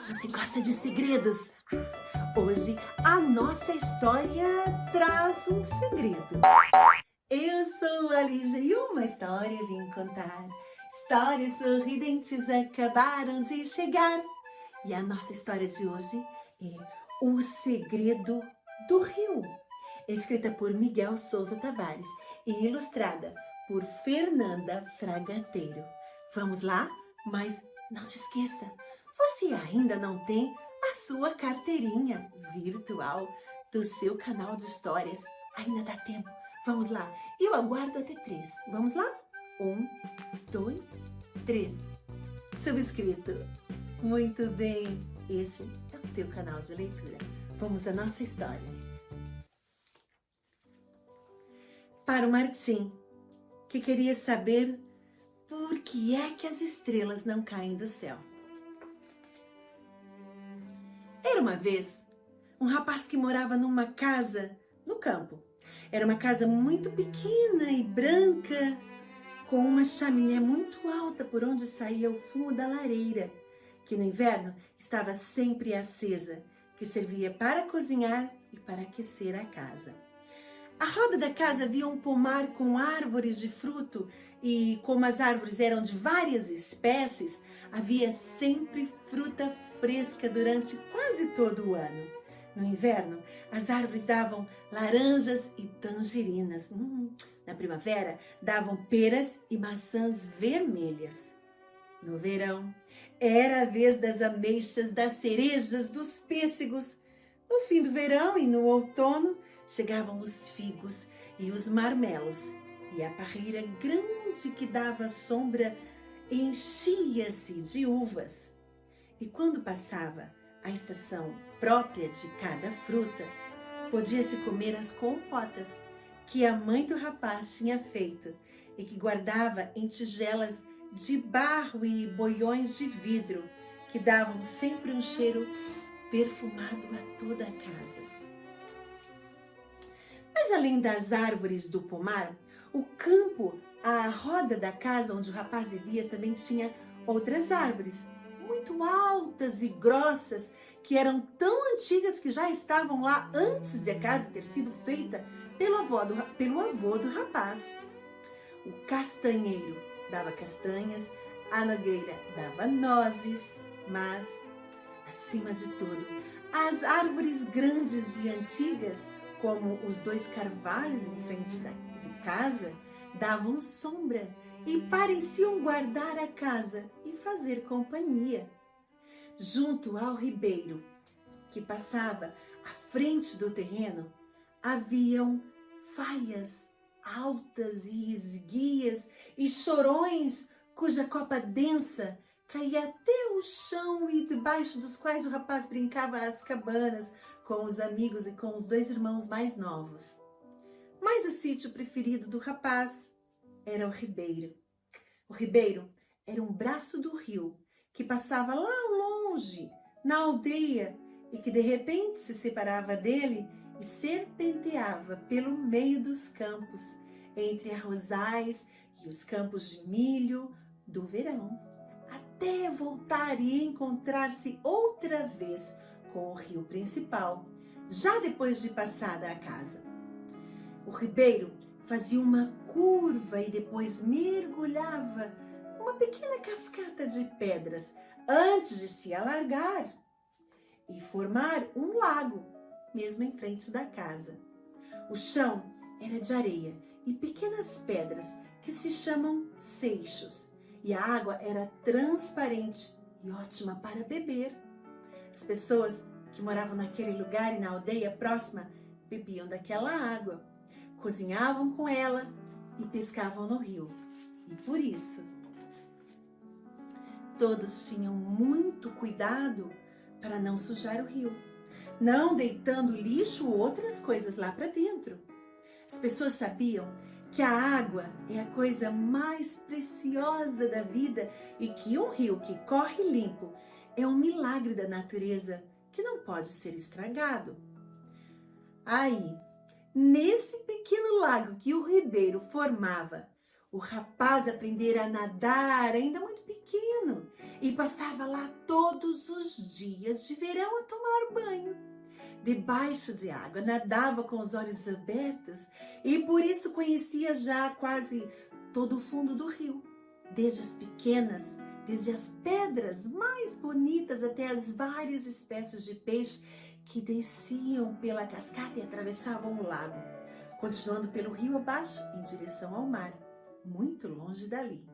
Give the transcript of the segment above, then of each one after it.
Você gosta de segredos? Hoje a nossa história traz um segredo. Eu sou a Lígia e uma história vim contar. Histórias sorridentes acabaram de chegar. E a nossa história de hoje é O Segredo do Rio. Escrita por Miguel Souza Tavares e ilustrada por Fernanda Fragateiro. Vamos lá? Mas não te esqueça, você ainda não tem a sua carteirinha virtual do seu canal de histórias. Ainda dá tempo. Vamos lá. Eu aguardo até 3. Vamos lá? 1, 2, 3. Subscrito. Muito bem. Este é o teu canal de leitura. Vamos à nossa história. Para o Martim, que queria saber por que é que as estrelas não caem do céu. Era uma vez um rapaz que morava numa casa no campo. Era uma casa muito pequena e branca, com uma chaminé muito alta por onde saía o fumo da lareira, que no inverno estava sempre acesa, que servia para cozinhar e para aquecer a casa. À roda da casa havia um pomar com árvores de fruto e, como as árvores eram de várias espécies, havia sempre fruta fresca durante quase todo o ano. No inverno, as árvores davam laranjas e tangerinas. Na primavera, davam peras e maçãs vermelhas. No verão, era a vez das ameixas, das cerejas, dos pêssegos. No fim do verão e no outono, chegavam os figos e os marmelos, e a parreira grande que dava sombra enchia-se de uvas. E quando passava a estação própria de cada fruta, podia-se comer as compotas que a mãe do rapaz tinha feito e que guardava em tigelas de barro e boiões de vidro, que davam sempre um cheiro perfumado a toda a casa. Mas além das árvores do pomar, o campo à roda da casa onde o rapaz vivia também tinha outras árvores, muito altas e grossas, que eram tão antigas que já estavam lá antes de a casa ter sido feita pelo avô do rapaz. O castanheiro dava castanhas, a nogueira dava nozes, mas, acima de tudo, as árvores grandes e antigas, como os 2 carvalhos em frente de casa, davam sombra e pareciam guardar a casa e fazer companhia. Junto ao ribeiro que passava à frente do terreno, haviam faias altas e esguias e chorões cuja copa densa caía até o chão e debaixo dos quais o rapaz brincava às cabanas com os amigos e com os 2 irmãos mais novos. Mas o sítio preferido do rapaz era o ribeiro. O ribeiro era um braço do rio que passava lá longe, na aldeia, e que de repente se separava dele e serpenteava pelo meio dos campos, entre arrozais e os campos de milho do verão, até voltar e encontrar-se outra vez com o rio principal, já depois de passada a casa. O ribeiro fazia uma curva e depois mergulhava numa pequena cascata de pedras antes de se alargar e formar um lago, mesmo em frente da casa. O chão era de areia e pequenas pedras que se chamam seixos, e a água era transparente e ótima para beber. As pessoas que moravam naquele lugar e na aldeia próxima bebiam daquela água, cozinhavam com ela e pescavam no rio. E por isso, todos tinham muito cuidado para não sujar o rio, não deitando lixo ou outras coisas lá para dentro. As pessoas sabiam que a água é a coisa mais preciosa da vida e que um rio que corre limpo é um milagre da natureza que não pode ser estragado. Aí, nesse pequeno lago que o ribeiro formava, o rapaz aprendera a nadar ainda muito pequeno e passava lá todos os dias de verão a tomar banho. Debaixo de água, nadava com os olhos abertos e por isso conhecia já quase todo o fundo do rio, desde as pequenas, desde as pedras mais bonitas até as várias espécies de peixe que desciam pela cascata e atravessavam o lago, continuando pelo rio abaixo em direção ao mar, muito longe dali.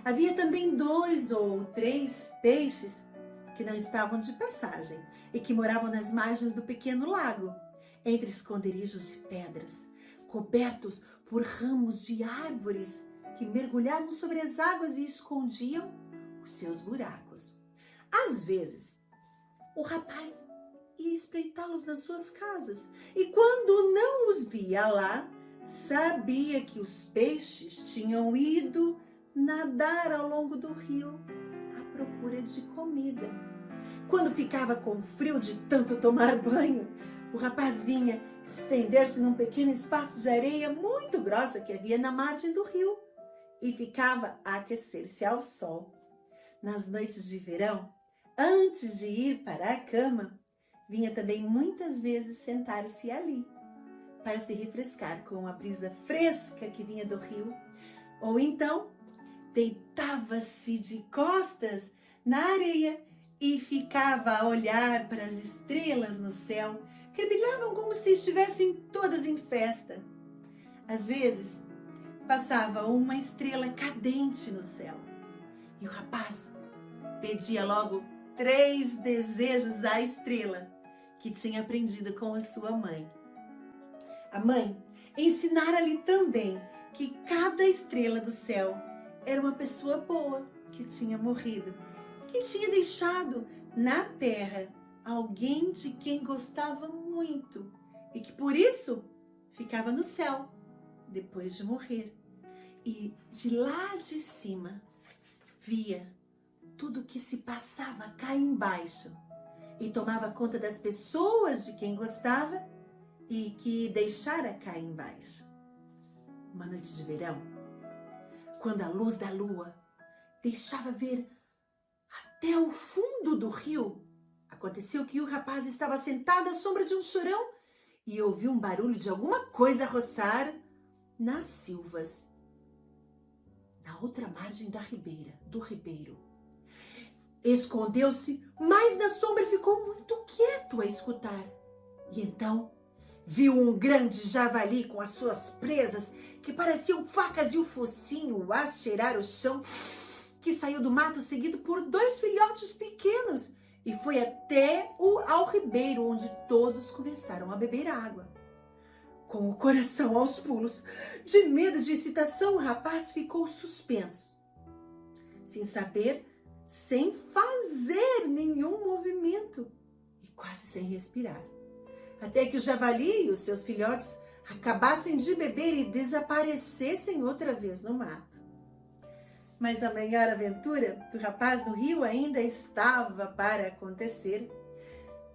Havia também 2 ou 3 peixes que não estavam de passagem e que moravam nas margens do pequeno lago, entre esconderijos de pedras, cobertos por ramos de árvores que mergulhavam sobre as águas e escondiam os seus buracos. Às vezes, o rapaz ia espreitá-los nas suas casas e quando não os via lá, sabia que os peixes tinham ido nadar ao longo do rio à procura de comida. Quando ficava com frio de tanto tomar banho, o rapaz vinha estender-se num pequeno espaço de areia muito grossa que havia na margem do rio e ficava a aquecer-se ao sol. Nas noites de verão, antes de ir para a cama, vinha também muitas vezes sentar-se ali para se refrescar com a brisa fresca que vinha do rio, ou então deitava-se de costas na areia e ficava a olhar para as estrelas no céu, que brilhavam como se estivessem todas em festa. Às vezes, passava uma estrela cadente no céu e o rapaz pedia logo 3 desejos à estrela que tinha aprendido com a sua mãe. A mãe ensinara-lhe também que cada estrela do céu era uma pessoa boa que tinha morrido, que tinha deixado na terra alguém de quem gostava muito e que por isso ficava no céu depois de morrer. E de lá de cima via tudo o que se passava cá embaixo e tomava conta das pessoas de quem gostava e que deixara cá embaixo. Uma noite de verão, quando a luz da lua deixava ver até o fundo do rio, aconteceu que o rapaz estava sentado à sombra de um chorão e ouviu um barulho de alguma coisa roçar nas silvas, na outra margem do ribeiro. Escondeu-se, mas na sombra ficou muito quieto a escutar. E então viu um grande javali com as suas presas, que pareciam facas e o focinho a cheirar o chão, que saiu do mato seguido por 2 filhotes pequenos e foi até ao ribeiro, onde todos começaram a beber água. Com o coração aos pulos, de medo de excitação, o rapaz ficou suspenso, sem saber, sem fazer nenhum movimento e quase sem respirar, até que o javali e os seus filhotes acabassem de beber e desaparecessem outra vez no mato. Mas a maior aventura do rapaz no rio ainda estava para acontecer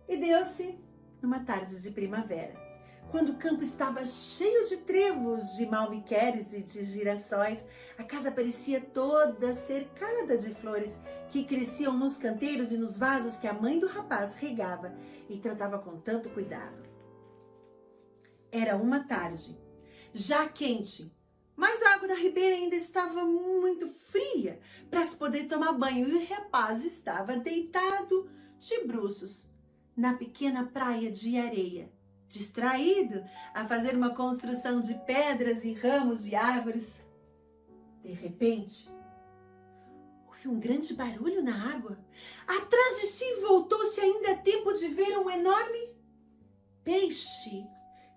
e deu-se numa tarde de primavera, quando o campo estava cheio de trevos, de malmequeres e de girassóis. A casa parecia toda cercada de flores que cresciam nos canteiros e nos vasos que a mãe do rapaz regava e tratava com tanto cuidado. Era uma tarde, já quente, mas a água da ribeira ainda estava muito fria para se poder tomar banho e o rapaz estava deitado de bruços na pequena praia de areia, distraído a fazer uma construção de pedras e ramos de árvores. De repente, houve um grande barulho na água. Atrás de si voltou-se ainda a tempo de ver um enorme peixe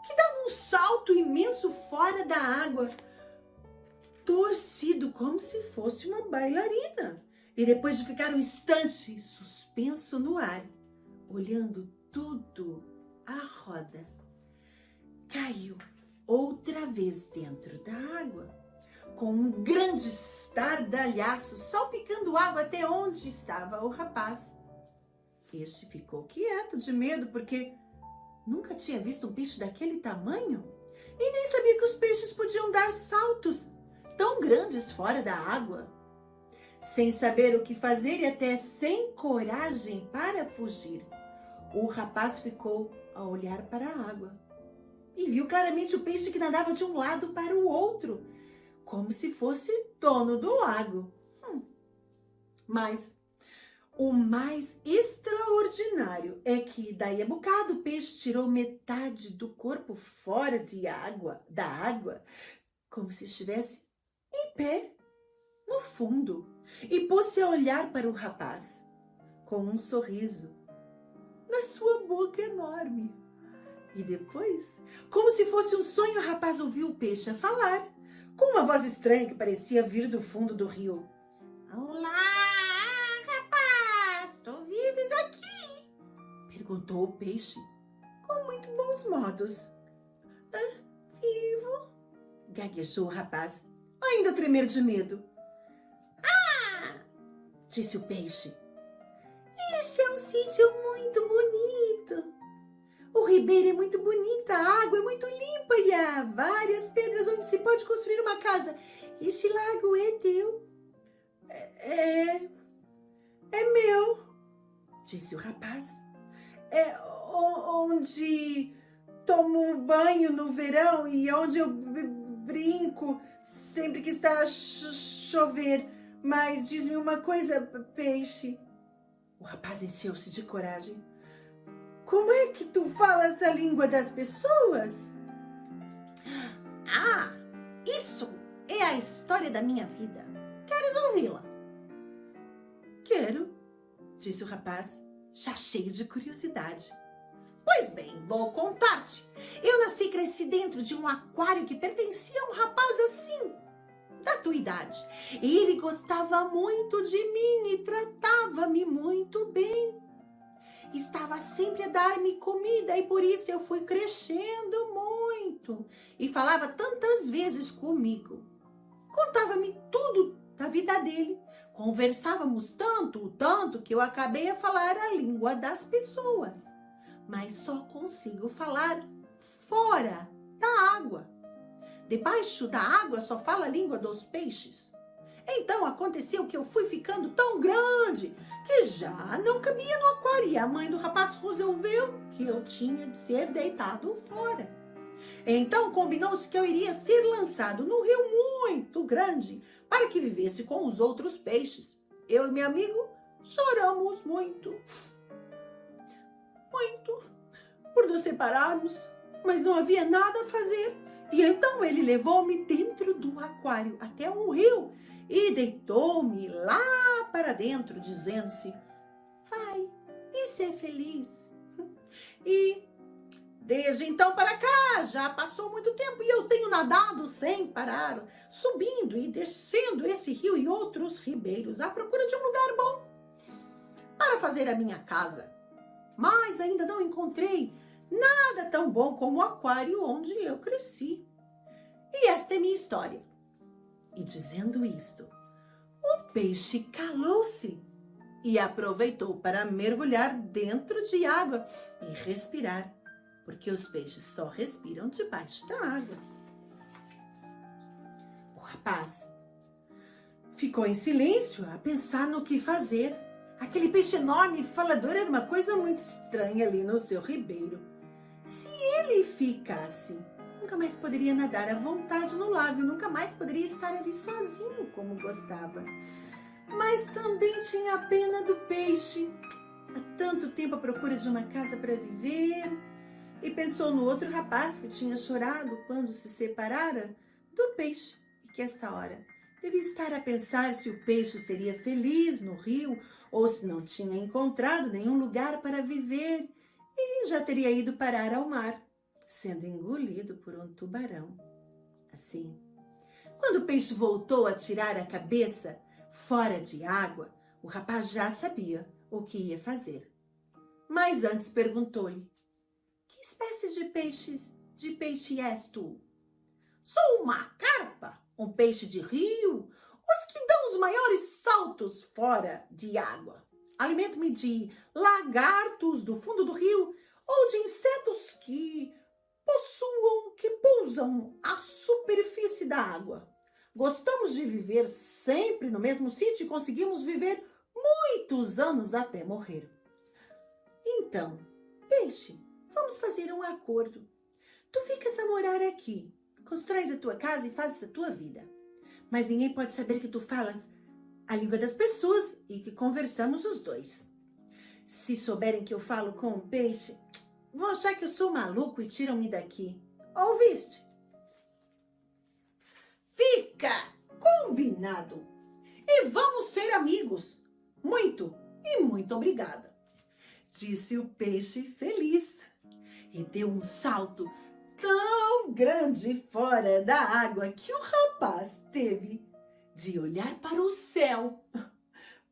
que dava um salto imenso fora da água, torcido como se fosse uma bailarina. E depois de ficar um instante suspenso no ar, olhando tudo à roda, caiu outra vez dentro da água, com um grande estardalhaço, salpicando água até onde estava o rapaz. Este ficou quieto de medo, porque nunca tinha visto um peixe daquele tamanho e nem sabia que os peixes podiam dar saltos tão grandes fora da água. sem saber o que fazer e até sem coragem para fugir. O rapaz ficou a olhar para a água e viu claramente o peixe que nadava de um lado para o outro, como se fosse dono do lago. Mas o mais extraordinário é que, daí a bocado, o peixe tirou metade do corpo fora da água, como se estivesse em pé, no fundo, e pôs-se a olhar para o rapaz, com um sorriso na sua boca enorme. E depois, como se fosse um sonho, o rapaz ouviu o peixe a falar, com uma voz estranha que parecia vir do fundo do rio. Olá, rapaz, tu vives aqui? Perguntou o peixe, com muito bons modos. Vivo, gaguejou o rapaz, ainda a tremer de medo. Disse o peixe. Este é um sítio muito bonito. O ribeiro é muito bonito, a água é muito limpa e há várias pedras onde se pode construir uma casa. Este lago é teu. É meu, disse o rapaz. É onde tomo banho no verão e onde eu brinco sempre que está a chover. Mas diz-me uma coisa, peixe. O rapaz encheu-se de coragem. Como é que tu falas a língua das pessoas? Ah, isso é a história da minha vida. Queres ouvi-la? Quero, disse o rapaz, já cheio de curiosidade. Pois bem, vou contar-te. Eu nasci e cresci dentro de um aquário que pertencia a um rapaz assim, da tua idade. Ele gostava muito de mim e tratava-me muito bem. Estava sempre a dar-me comida e por isso eu fui crescendo muito. E falava tantas vezes comigo. Contava-me tudo da vida dele. Conversávamos tanto que eu acabei a falar a língua das pessoas. Mas só consigo falar fora da água. Debaixo da água só fala a língua dos peixes. Então aconteceu que eu fui ficando tão grande que já não cabia no aquário e a mãe do rapaz resolveu que eu tinha de ser deitado fora. Então combinou-se que eu iria ser lançado num rio muito grande para que vivesse com os outros peixes. Eu e meu amigo choramos muito por nos separarmos, mas não havia nada a fazer. E então ele levou-me dentro do aquário até um rio e deitou-me lá para dentro, dizendo-se: vai e ser feliz. E desde então para cá já passou muito tempo e eu tenho nadado sem parar, subindo e descendo esse rio e outros ribeiros à procura de um lugar bom para fazer a minha casa. Mas ainda não encontrei nada tão bom como o aquário onde eu cresci. E esta é minha história. E dizendo isto, o peixe calou-se e aproveitou para mergulhar dentro de água e respirar, porque os peixes só respiram debaixo da água. O rapaz ficou em silêncio a pensar no que fazer. Aquele peixe enorme e falador era uma coisa muito estranha ali no seu ribeiro. Se ele ficasse, nunca mais poderia nadar à vontade no lago e nunca mais poderia estar ali sozinho como gostava. Mas também tinha pena do peixe. Há tanto tempo à procura de uma casa para viver. E pensou no outro rapaz que tinha chorado quando se separara do peixe. E que esta hora devia estar a pensar se o peixe seria feliz no rio ou se não tinha encontrado nenhum lugar para viver e já teria ido parar ao mar, sendo engolido por um tubarão. Assim, quando o peixe voltou a tirar a cabeça fora de água, o rapaz já sabia o que ia fazer. Mas antes perguntou-lhe: que espécie de peixe és tu? Sou uma carpa, um peixe de rio, os que dão os maiores saltos fora de água. Alimento-me de lagartos do fundo do rio ou de insetos que pousam à superfície da água. Gostamos de viver sempre no mesmo sítio e conseguimos viver muitos anos até morrer. Então, peixe, vamos fazer um acordo. Tu ficas a morar aqui, constróis a tua casa e fazes a tua vida. Mas ninguém pode saber que tu falas a língua das pessoas e que conversamos os dois. Se souberem que eu falo com um peixe, vão achar que eu sou maluco e tiram-me daqui. Ouviste? Fica combinado. E vamos ser amigos. Muito e muito obrigada, disse o peixe feliz. E deu um salto tão grande fora da água que o rapaz teve de olhar para o céu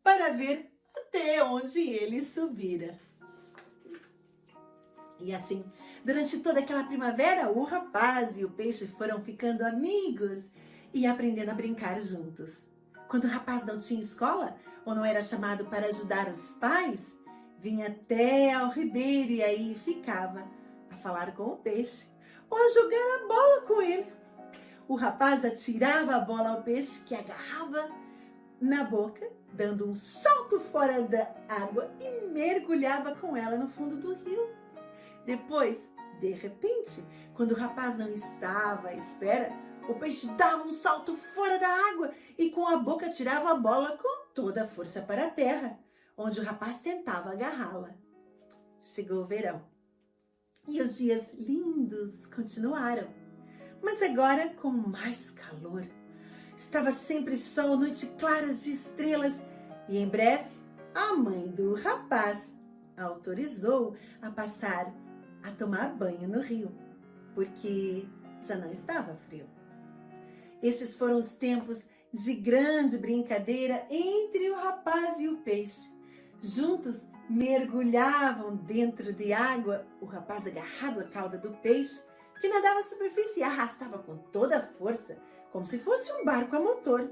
para ver até onde ele subira. E assim, durante toda aquela primavera, o rapaz e o peixe foram ficando amigos e aprendendo a brincar juntos. Quando o rapaz não tinha escola ou não era chamado para ajudar os pais, vinha até ao ribeiro e aí ficava a falar com o peixe ou a jogar a bola com ele. O rapaz atirava a bola ao peixe, que agarrava na boca, dando um salto fora da água e mergulhava com ela no fundo do rio. Depois, de repente, quando o rapaz não estava à espera, o peixe dava um salto fora da água e com a boca tirava a bola com toda a força para a terra, onde o rapaz tentava agarrá-la. Chegou o verão e os dias lindos continuaram, mas agora com mais calor. Estava sempre sol, noite claras de estrelas e em breve a mãe do rapaz autorizou a passar a tomar banho no rio, porque já não estava frio. Estes foram os tempos de grande brincadeira entre o rapaz e o peixe. Juntos mergulhavam dentro de água, o rapaz agarrado à cauda do peixe, que nadava à superfície e arrastava com toda a força, como se fosse um barco a motor.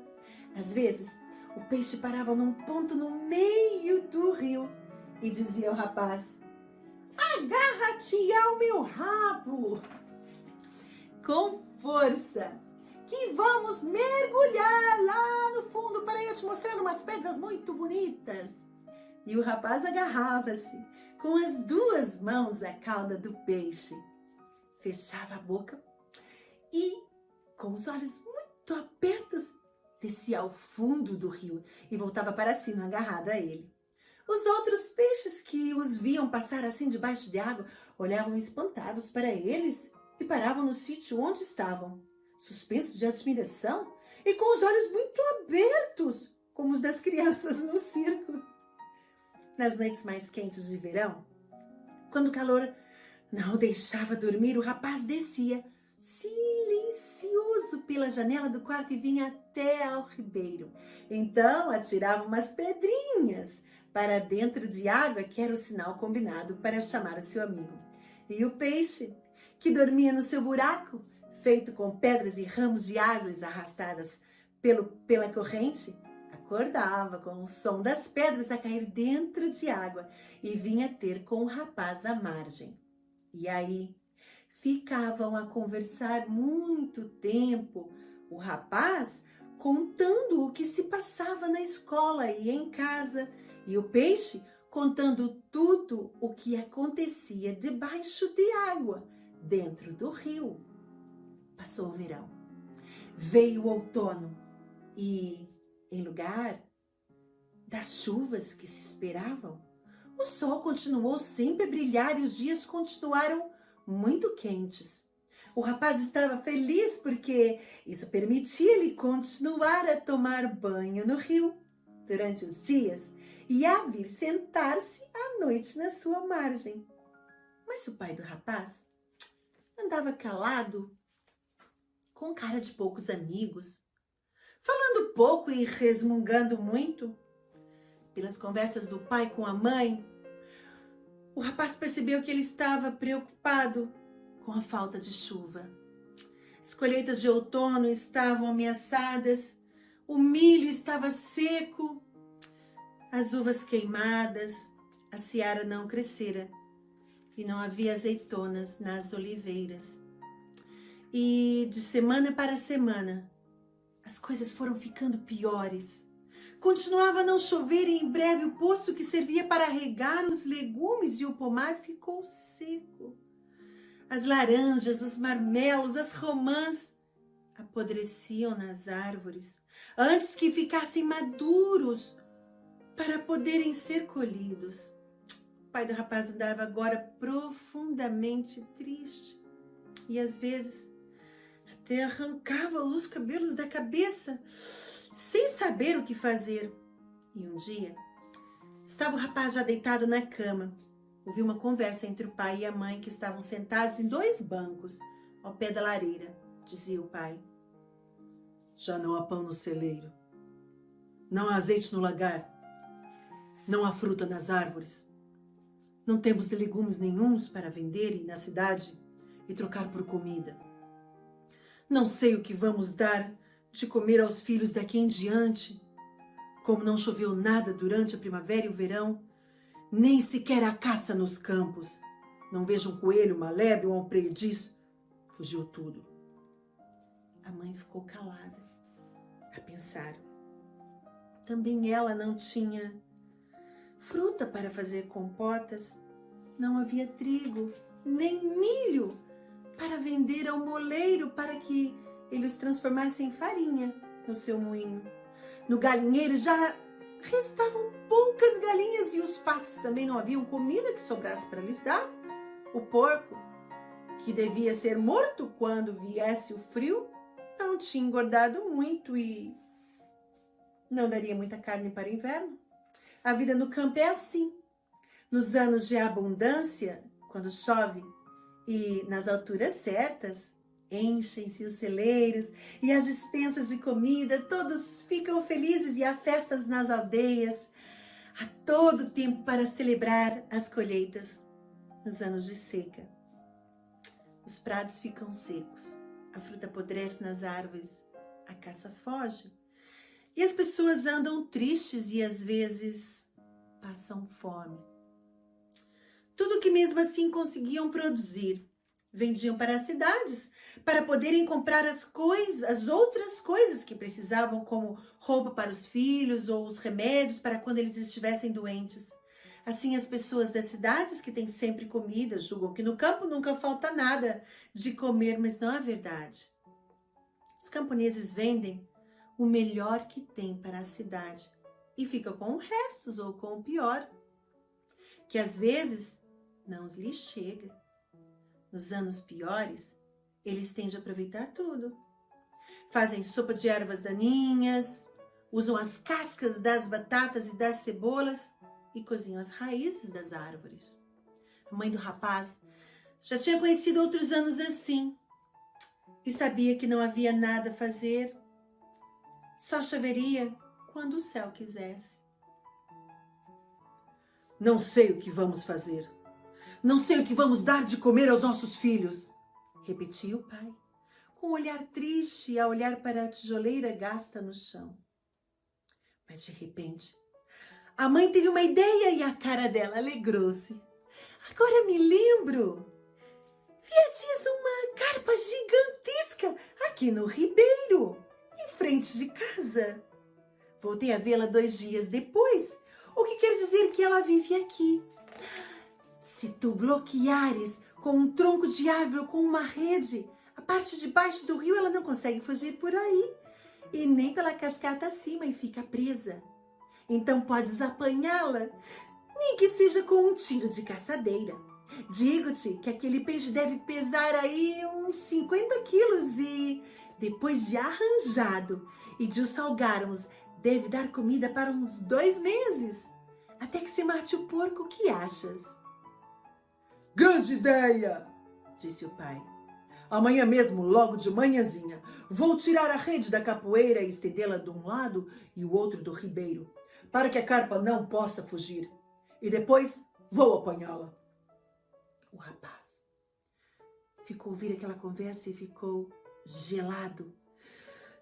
Às vezes, o peixe parava num ponto no meio do rio e dizia ao rapaz: "Agarra-te ao meu rabo com força, que vamos mergulhar lá no fundo para eu te mostrar umas pedras muito bonitas." E o rapaz agarrava-se com as duas mãos à cauda do peixe, fechava a boca e, com os olhos muito abertos, descia ao fundo do rio e voltava para cima agarrado a ele. Os outros peixes que os viam passar assim debaixo de água olhavam espantados para eles e paravam no sítio onde estavam, suspensos de admiração e com os olhos muito abertos, como os das crianças no circo. Nas noites mais quentes de verão, quando o calor não o deixava dormir, o rapaz descia silencioso pela janela do quarto e vinha até ao ribeiro. Então atirava umas pedrinhas para dentro de água, que era o sinal combinado para chamar o seu amigo. E o peixe, que dormia no seu buraco, feito com pedras e ramos de árvores arrastadas pela corrente, acordava com o som das pedras a cair dentro de água e vinha ter com o rapaz à margem. E aí ficavam a conversar muito tempo, o rapaz contando o que se passava na escola e em casa, e o peixe contando tudo o que acontecia debaixo de água, dentro do rio. Passou o verão, veio o outono e, em lugar das chuvas que se esperavam, o sol continuou sempre a brilhar e os dias continuaram muito quentes. O rapaz estava feliz porque isso permitia-lhe continuar a tomar banho no rio durante os dias e a vir sentar-se à noite na sua margem. Mas o pai do rapaz andava calado, com cara de poucos amigos, falando pouco e resmungando muito. Pelas conversas do pai com a mãe, o rapaz percebeu que ele estava preocupado com a falta de chuva. As colheitas de outono estavam ameaçadas, o milho estava seco, as uvas queimadas, a seara não crescera e não havia azeitonas nas oliveiras. E de semana para semana, as coisas foram ficando piores. Continuava a não chover e em breve o poço que servia para regar os legumes e o pomar ficou seco. As laranjas, os marmelos, as romãs apodreciam nas árvores antes que ficassem maduros para poderem ser colhidos. O pai do rapaz andava agora profundamente triste e às vezes até arrancava os cabelos da cabeça sem saber o que fazer. E um dia, estava o rapaz já deitado na cama. Ouviu uma conversa entre o pai e a mãe que estavam sentados em 2 bancos ao pé da lareira. Dizia o pai: já não há pão no celeiro, não há azeite no lagar, não há fruta nas árvores. Não temos de legumes nenhuns para vender e na cidade e trocar por comida. Não sei o que vamos dar de comer aos filhos daqui em diante. Como não choveu nada durante a primavera e o verão, nem sequer a caça nos campos. Não vejo um coelho, uma lebre ou um perdiz. Fugiu tudo. A mãe ficou calada, a pensar. Também ela não tinha fruta para fazer compotas. Não havia trigo, nem milho para vender ao moleiro para que ele os transformasse em farinha no seu moinho. No galinheiro já restavam poucas galinhas e os patos também não haviam comida que sobrasse para lhes dar. O porco, que devia ser morto quando viesse o frio, não tinha engordado muito e não daria muita carne para o inverno. A vida no campo é assim. Nos anos de abundância, quando chove e nas alturas certas, enchem-se os celeiros e as despensas de comida, todos ficam felizes e há festas nas aldeias. Há todo tempo para celebrar as colheitas. Nos anos de seca, os prados ficam secos, a fruta apodrece nas árvores, a caça foge e as pessoas andam tristes e às vezes passam fome. Tudo que mesmo assim conseguiam produzir, vendiam para as cidades para poderem comprar as outras coisas que precisavam, como roupa para os filhos ou os remédios para quando eles estivessem doentes. Assim, as pessoas das cidades que têm sempre comida julgam que no campo nunca falta nada de comer, mas não é verdade. Os camponeses vendem o melhor que tem para a cidade e ficam com os restos ou com o pior, que às vezes não lhes chega. Nos anos piores, eles têm de aproveitar tudo. Fazem sopa de ervas daninhas, usam as cascas das batatas e das cebolas e cozinham as raízes das árvores. A mãe do rapaz já tinha conhecido outros anos assim e sabia que não havia nada a fazer. Só choveria quando o céu quisesse. Não sei o que vamos fazer. Não sei o que vamos dar de comer aos nossos filhos, repetia o pai, com um olhar triste a olhar para a tijoleira gasta no chão. Mas de repente, a mãe teve uma ideia e a cara dela alegrou-se. Agora me lembro. Vi há dias uma carpa gigantesca aqui no ribeiro, em frente de casa. Voltei a vê-la 2 dias depois, o que quer dizer que ela vive aqui. Se tu bloqueares com um tronco de árvore ou com uma rede, a parte de baixo do rio ela não consegue fugir por aí e nem pela cascata acima e fica presa. Então podes apanhá-la, nem que seja com um tiro de caçadeira. Digo-te que aquele peixe deve pesar aí uns 50 quilos e, depois de arranjado e de o salgarmos, deve dar comida para uns 2 meses, até que se mate o porco. O que achas? Grande ideia, disse o pai. Amanhã mesmo, logo de manhãzinha, vou tirar a rede da capoeira e estendê-la de um lado e o outro do ribeiro, para que a carpa não possa fugir. E depois vou apanhá-la. O rapaz ficou a ouvir aquela conversa e ficou gelado,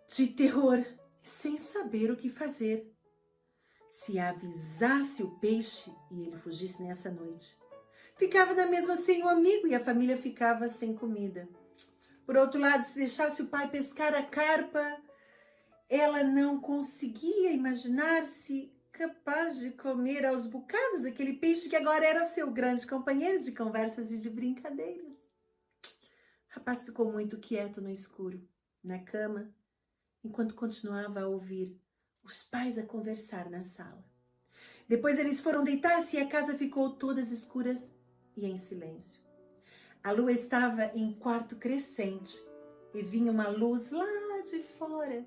de terror, sem saber o que fazer. Se avisasse o peixe e ele fugisse nessa noite, ficava na mesma sem o amigo e a família ficava sem comida. Por outro lado, se deixasse o pai pescar a carpa ela não conseguia imaginar-se capaz de comer aos bocados aquele peixe que agora era seu grande companheiro de conversas e de brincadeiras. O rapaz ficou muito quieto no escuro, na cama, enquanto continuava a ouvir os pais a conversar na sala. Depois eles foram deitar-se e a casa ficou toda escura e em silêncio. A lua estava em quarto crescente e vinha uma luz lá de fora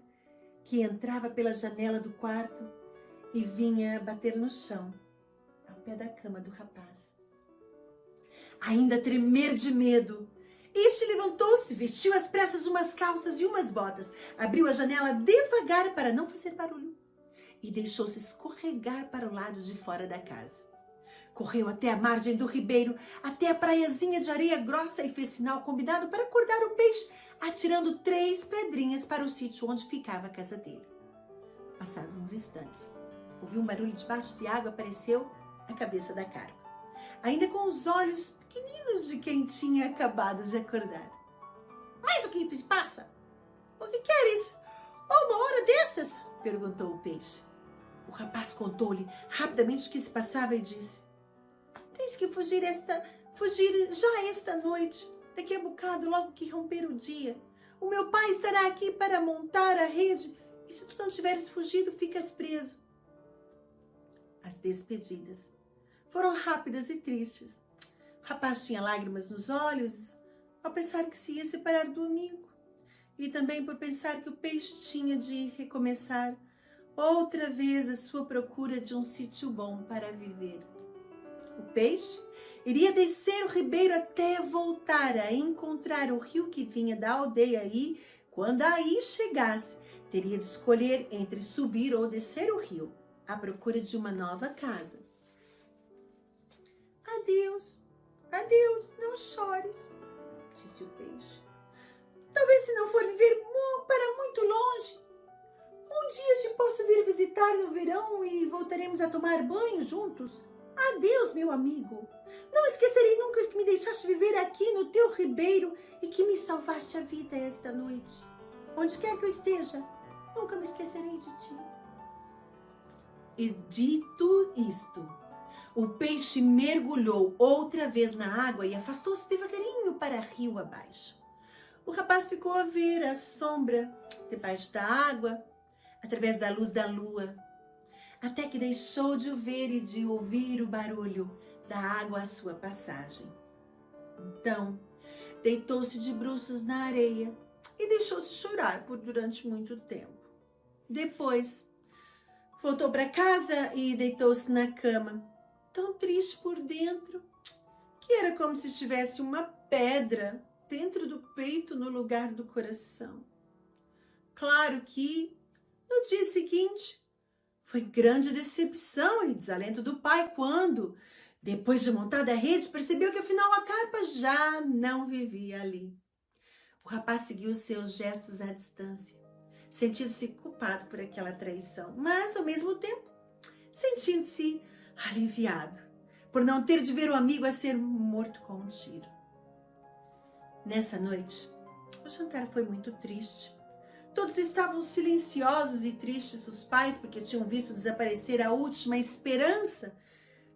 que entrava pela janela do quarto e vinha bater no chão, ao pé da cama do rapaz. Ainda a tremer de medo, este levantou-se, vestiu às pressas umas calças e umas botas, abriu a janela devagar para não fazer barulho e deixou-se escorregar para o lado de fora da casa. Correu até a margem do ribeiro, até a praiazinha de areia grossa e fez sinal combinado para acordar o peixe, atirando 3 pedrinhas para o sítio onde ficava a casa dele. Passados uns instantes, ouviu um barulho debaixo de água, apareceu a cabeça da carpa, ainda com os olhos pequeninos de quem tinha acabado de acordar. Mas o que se passa? O que queres? Uma hora dessas? Perguntou o peixe. O rapaz contou-lhe rapidamente o que se passava e disse: tens que fugir já esta noite. Daqui a bocado, logo que romper o dia, o meu pai estará aqui para montar a rede e se tu não tiveres fugido, ficas preso. As despedidas foram rápidas e tristes. O rapaz tinha lágrimas nos olhos ao pensar que se ia separar do amigo e também por pensar que o peixe tinha de recomeçar outra vez a sua procura de um sítio bom para viver. O peixe iria descer o ribeiro até voltar a encontrar o rio que vinha da aldeia e, quando aí chegasse, teria de escolher entre subir ou descer o rio, à procura de uma nova casa. Adeus, adeus, não chores, disse o peixe. Talvez se não for viver para muito longe, um dia te posso vir visitar no verão e voltaremos a tomar banho juntos. Adeus, meu amigo. Não esquecerei nunca que me deixaste viver aqui no teu ribeiro e que me salvaste a vida esta noite. Onde quer que eu esteja, nunca me esquecerei de ti. E dito isto, o peixe mergulhou outra vez na água e afastou-se devagarinho para rio abaixo. O rapaz ficou a ver a sombra debaixo da água, através da luz da lua, até que deixou de o ver e de ouvir o barulho da água à sua passagem. Então, deitou-se de bruços na areia e deixou-se chorar durante muito tempo. Depois, voltou para casa e deitou-se na cama, tão triste por dentro, que era como se tivesse uma pedra dentro do peito no lugar do coração. Claro que, no dia seguinte, foi grande decepção e desalento do pai quando, depois de montada a rede, percebeu que afinal a carpa já não vivia ali. O rapaz seguiu seus gestos à distância, sentindo-se culpado por aquela traição, mas ao mesmo tempo sentindo-se aliviado por não ter de ver o amigo a ser morto com um tiro. Nessa noite, o jantar foi muito triste. Todos estavam silenciosos e tristes, os pais, porque tinham visto desaparecer a última esperança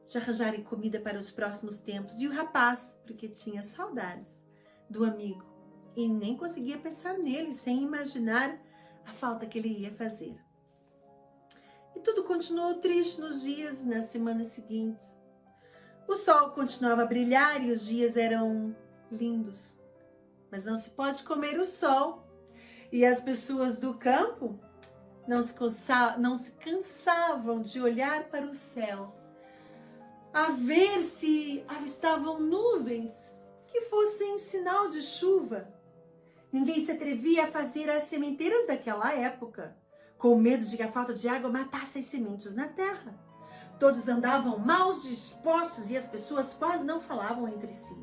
de arranjarem comida para os próximos tempos, e o rapaz, porque tinha saudades do amigo e nem conseguia pensar nele sem imaginar a falta que ele ia fazer. E tudo continuou triste nos dias, nas semanas seguintes. O sol continuava a brilhar e os dias eram lindos, mas não se pode comer o sol. E as pessoas do campo não se cansavam de olhar para o céu, a ver se avistavam nuvens que fossem sinal de chuva. Ninguém se atrevia a fazer as sementeiras daquela época, com medo de que a falta de água matasse as sementes na terra. Todos andavam mal dispostos e as pessoas quase não falavam entre si.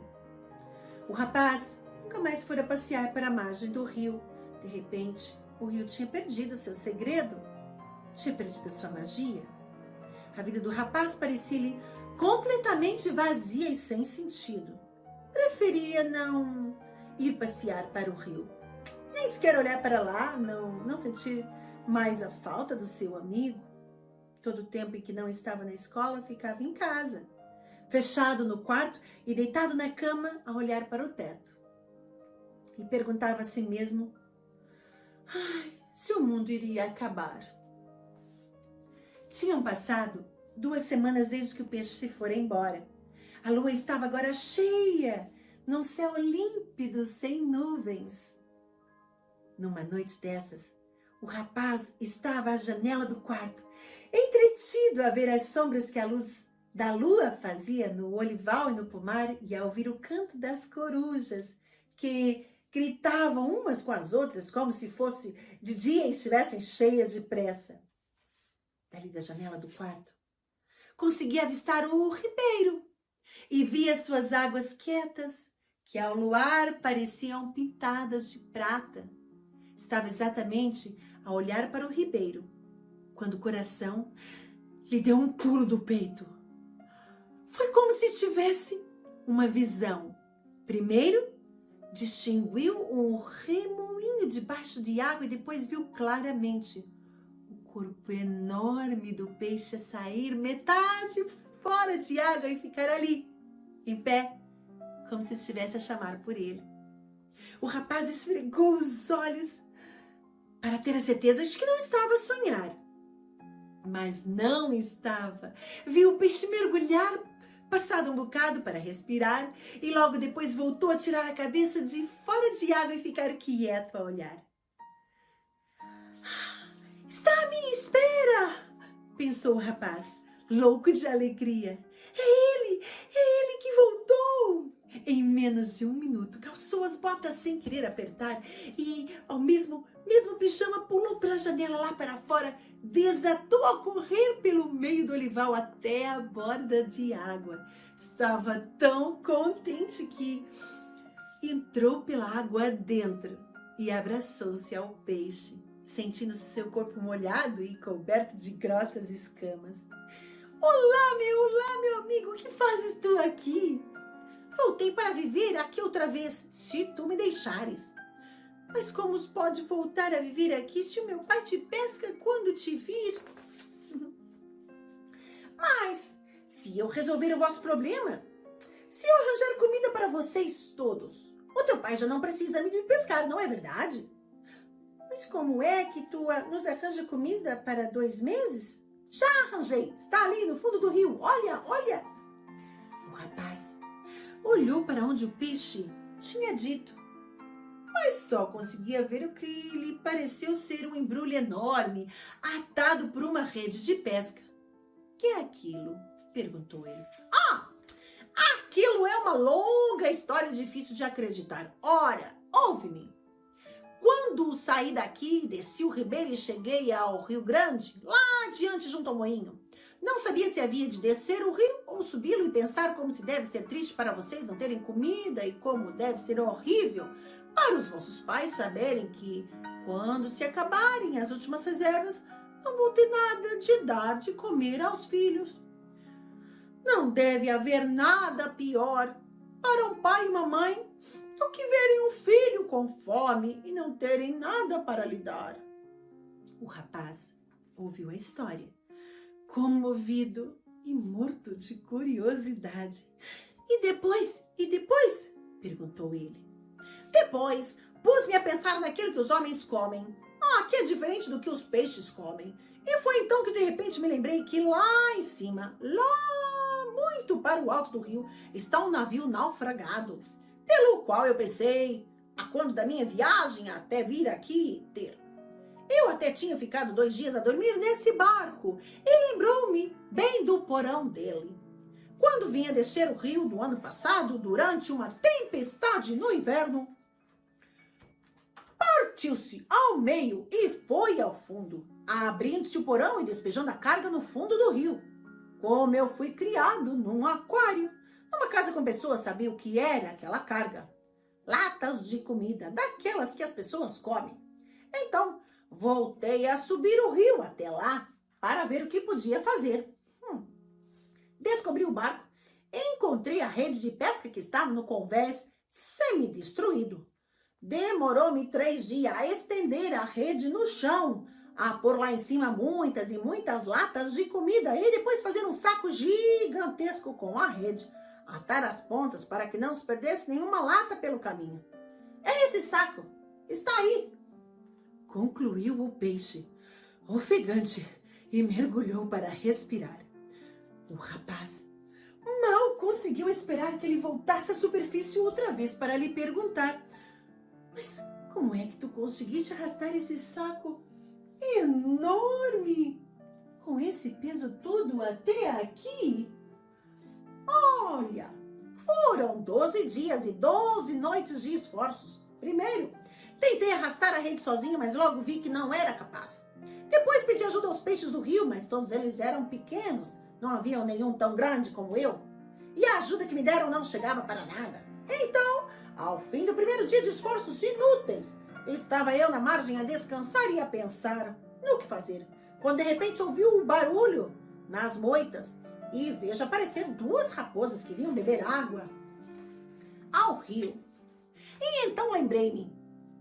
O rapaz nunca mais fora passear para a margem do rio. De repente, o rio tinha perdido seu segredo, tinha perdido a sua magia. A vida do rapaz parecia-lhe completamente vazia e sem sentido. Preferia não ir passear para o rio, nem sequer olhar para lá, não sentir Mas a falta do seu amigo, todo o tempo em que não estava na escola, ficava em casa, fechado no quarto e deitado na cama a olhar para o teto. E perguntava a si mesmo, se o mundo iria acabar. Tinham passado 2 semanas desde que o peixe se fora embora. A lua estava agora cheia, num céu límpido, sem nuvens. Numa noite dessas, o rapaz estava à janela do quarto, entretido a ver as sombras que a luz da lua fazia no olival e no pomar e a ouvir o canto das corujas, que gritavam umas com as outras como se fosse de dia e estivessem cheias de pressa. Dali da janela do quarto, conseguia avistar o ribeiro e via suas águas quietas, que ao luar pareciam pintadas de prata. Estava exatamente a olhar para o ribeiro, quando o coração lhe deu um pulo do peito. Foi como se tivesse uma visão. Primeiro, distinguiu um remoinho debaixo de água e depois viu claramente o corpo enorme do peixe a sair metade fora de água e ficar ali, em pé, como se estivesse a chamar por ele. O rapaz esfregou os olhos para ter a certeza de que não estava a sonhar. Mas não estava. Viu o peixe mergulhar, passado um bocado para respirar, e logo depois voltou a tirar a cabeça de fora de água e ficar quieto a olhar. Está à minha espera, pensou o rapaz, louco de alegria. É ele que voltou. Em menos de 1 minuto, calçou as botas sem querer apertar e, ao mesmo pijama, pulou pela janela lá para fora, desatou a correr pelo meio do olival até a borda de água. Estava tão contente que entrou pela água dentro e abraçou-se ao peixe, sentindo seu corpo molhado e coberto de grossas escamas. Olá, meu amigo, o que fazes tu aqui? Voltei para viver aqui outra vez, se tu me deixares. Mas como pode voltar a viver aqui se o meu pai te pesca quando te vir? Mas, se eu resolver o vosso problema, se eu arranjar comida para vocês todos, o teu pai já não precisa me pescar, não é verdade? Mas como é que tu nos arranja comida para 2 meses? Já arranjei, está ali no fundo do rio, olha. O rapaz olhou para onde o peixe tinha dito, mas só conseguia ver o que lhe pareceu ser um embrulho enorme, atado por uma rede de pesca. Que é aquilo? Perguntou ele. Aquilo é uma longa história difícil de acreditar. Ora, ouve-me. Quando saí daqui, desci o ribeiro e cheguei ao Rio Grande, lá adiante junto ao moinho, não sabia se havia de descer o rio ou subi-lo e pensar como se deve ser triste para vocês não terem comida e como deve ser horrível para os vossos pais saberem que, quando se acabarem as últimas reservas, não vou ter nada de dar de comer aos filhos. Não deve haver nada pior para um pai e uma mãe do que verem um filho com fome e não terem nada para lhe dar. O rapaz ouviu a história, comovido e morto de curiosidade. E depois? Perguntou ele. Depois, pus-me a pensar naquilo que os homens comem. Que é diferente do que os peixes comem. E foi então que de repente me lembrei que lá em cima, lá muito para o alto do rio, está um navio naufragado, pelo qual eu pensei, a quando da minha viagem até vir aqui ter. Eu até tinha ficado 2 dias a dormir nesse barco e lembrou-me bem do porão dele. Quando vinha descer o rio no ano passado, durante uma tempestade no inverno, partiu-se ao meio e foi ao fundo, abrindo-se o porão e despejando a carga no fundo do rio. Como eu fui criado num aquário, numa casa com pessoas, sabia o que era aquela carga. Latas de comida, daquelas que as pessoas comem. Então, voltei a subir o rio até lá para ver o que podia fazer. Descobri o barco e encontrei a rede de pesca que estava no convés semi-destruído. Demorou-me 3 dias a estender a rede no chão, a pôr lá em cima muitas e muitas latas de comida e depois fazer um saco gigantesco com a rede, atar as pontas para que não se perdesse nenhuma lata pelo caminho. É esse saco, está aí, concluiu o peixe, ofegante, e mergulhou para respirar. O rapaz mal conseguiu esperar que ele voltasse à superfície outra vez para lhe perguntar: mas como é que tu conseguiste arrastar esse saco enorme, com esse peso todo até aqui? Olha, foram 12 dias e 12 noites de esforços. Primeiro, tentei arrastar a rede sozinho, mas logo vi que não era capaz. Depois pedi ajuda aos peixes do rio, mas todos eles eram pequenos, não havia nenhum tão grande como eu. E a ajuda que me deram não chegava para nada. Então, ao fim do primeiro dia de esforços inúteis, estava eu na margem a descansar e a pensar no que fazer, quando de repente ouvi um barulho nas moitas e vejo aparecer 2 raposas que vinham beber água ao rio. E então lembrei-me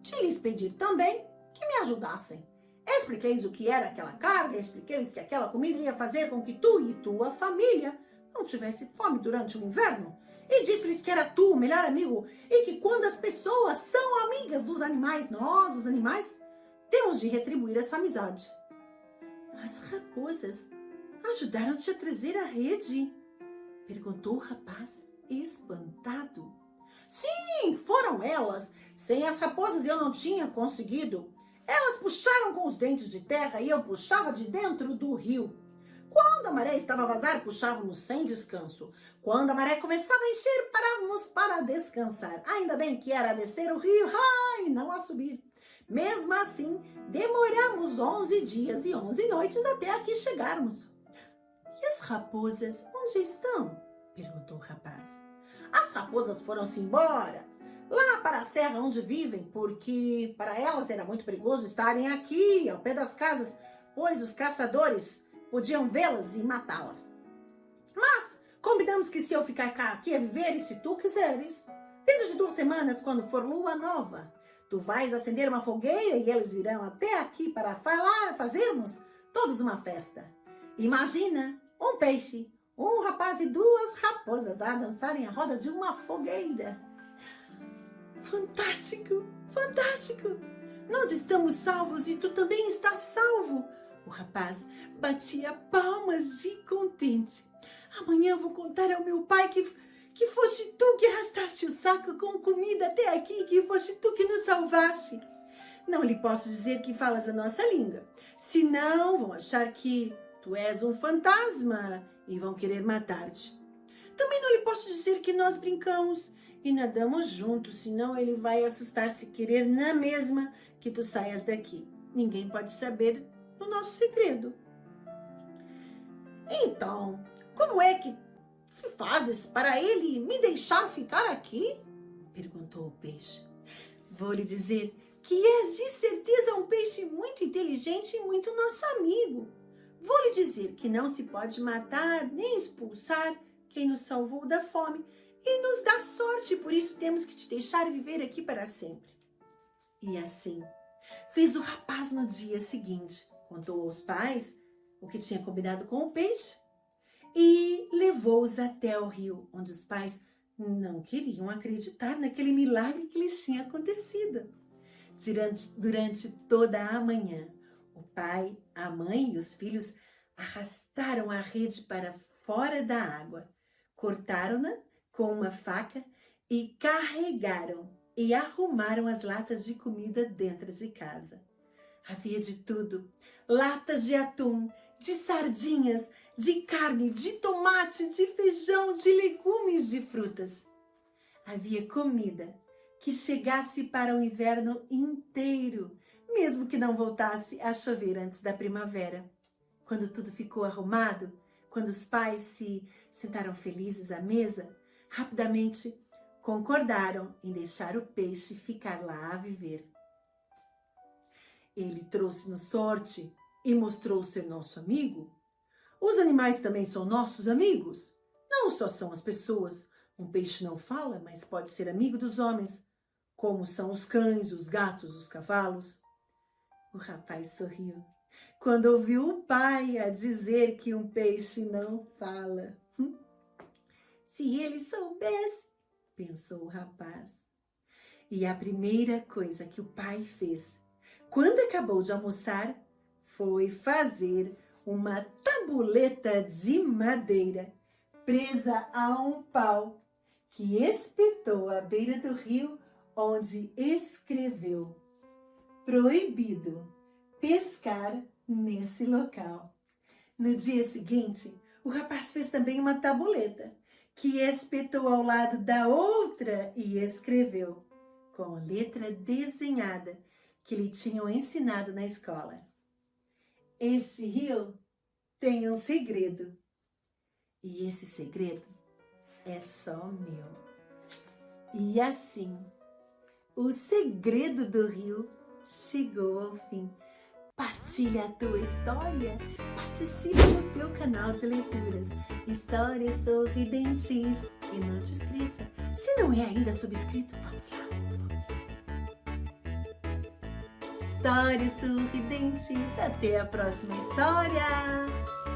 de lhes pedir também que me ajudassem. Expliquei-lhes o que era aquela carga, expliquei-lhes que aquela comida ia fazer com que tu e tua família não tivesse fome durante o inverno. E disse-lhes que era tu o melhor amigo e que quando as pessoas são amigas dos animais, nós, os animais, temos de retribuir essa amizade. As raposas ajudaram-te a trazer a rede? Perguntou o rapaz, espantado. Sim, foram elas. Sem as raposas eu não tinha conseguido. Elas puxaram com os dentes de terra e eu puxava de dentro do rio. Quando a maré estava a vazar, puxávamos sem descanso. Quando a maré começava a encher, parávamos para descansar. Ainda bem que era a descer o rio, e não a subir. Mesmo assim, demoramos 11 dias e 11 noites até aqui chegarmos. E as raposas, onde estão? Perguntou o rapaz. As raposas foram-se embora, lá para a serra onde vivem, porque para elas era muito perigoso estarem aqui, ao pé das casas, pois os caçadores podiam vê-las e matá-las. Mas combinamos que se eu ficar aqui a viver e se tu quiseres, dentro de 2 semanas, quando for lua nova, tu vais acender uma fogueira e eles virão até aqui para fazermos todos uma festa. Imagina um peixe, um rapaz e 2 raposas a dançarem à roda de uma fogueira. Fantástico, fantástico! Nós estamos salvos e tu também estás salvo. O rapaz batia palmas de contente. Amanhã vou contar ao meu pai que foste tu que arrastaste o saco com comida até aqui, que foste tu que nos salvaste. Não lhe posso dizer que falas a nossa língua, senão vão achar que tu és um fantasma e vão querer matar-te. Também não lhe posso dizer que nós brincamos e nadamos juntos, senão ele vai assustar-se e querer na mesma que tu saias daqui. Ninguém pode saber do nosso segredo. Então, como é que fazes para ele me deixar ficar aqui? Perguntou o peixe. Vou lhe dizer que és de certeza um peixe muito inteligente e muito nosso amigo. Vou lhe dizer que não se pode matar nem expulsar quem nos salvou da fome e nos dá sorte, por isso temos que te deixar viver aqui para sempre. E assim fez o rapaz no dia seguinte. Contou aos pais o que tinha combinado com o peixe e levou-os até o rio, onde os pais não queriam acreditar naquele milagre que lhes tinha acontecido. Durante toda a manhã, o pai, a mãe e os filhos arrastaram a rede para fora da água, cortaram-na com uma faca e carregaram e arrumaram as latas de comida dentro de casa. Havia de tudo: latas de atum, de sardinhas, de carne, de tomate, de feijão, de legumes, de frutas. Havia comida que chegasse para o inverno inteiro, mesmo que não voltasse a chover antes da primavera. Quando tudo ficou arrumado, quando os pais se sentaram felizes à mesa, rapidamente concordaram em deixar o peixe ficar lá a viver. Ele trouxe-nos sorte e mostrou ser nosso amigo. Os animais também são nossos amigos. Não só são as pessoas. Um peixe não fala, mas pode ser amigo dos homens, como são os cães, os gatos, os cavalos. O rapaz sorriu quando ouviu o pai a dizer que um peixe não fala. Se ele soubesse, pensou o rapaz. E a primeira coisa que o pai fez, quando acabou de almoçar, foi fazer uma tabuleta de madeira presa a um pau que espetou à beira do rio, onde escreveu: proibido pescar nesse local. No dia seguinte, o rapaz fez também uma tabuleta que espetou ao lado da outra e escreveu, com letra desenhada, que lhe tinham ensinado na escola: este rio tem um segredo. E esse segredo é só meu. E assim, o segredo do rio chegou ao fim. Partilha a tua história, participa no teu canal de leituras Histórias Sorridentes. E não te esqueça, se não é ainda subscrito, vamos lá. Histórias Sorridentes, até a próxima história!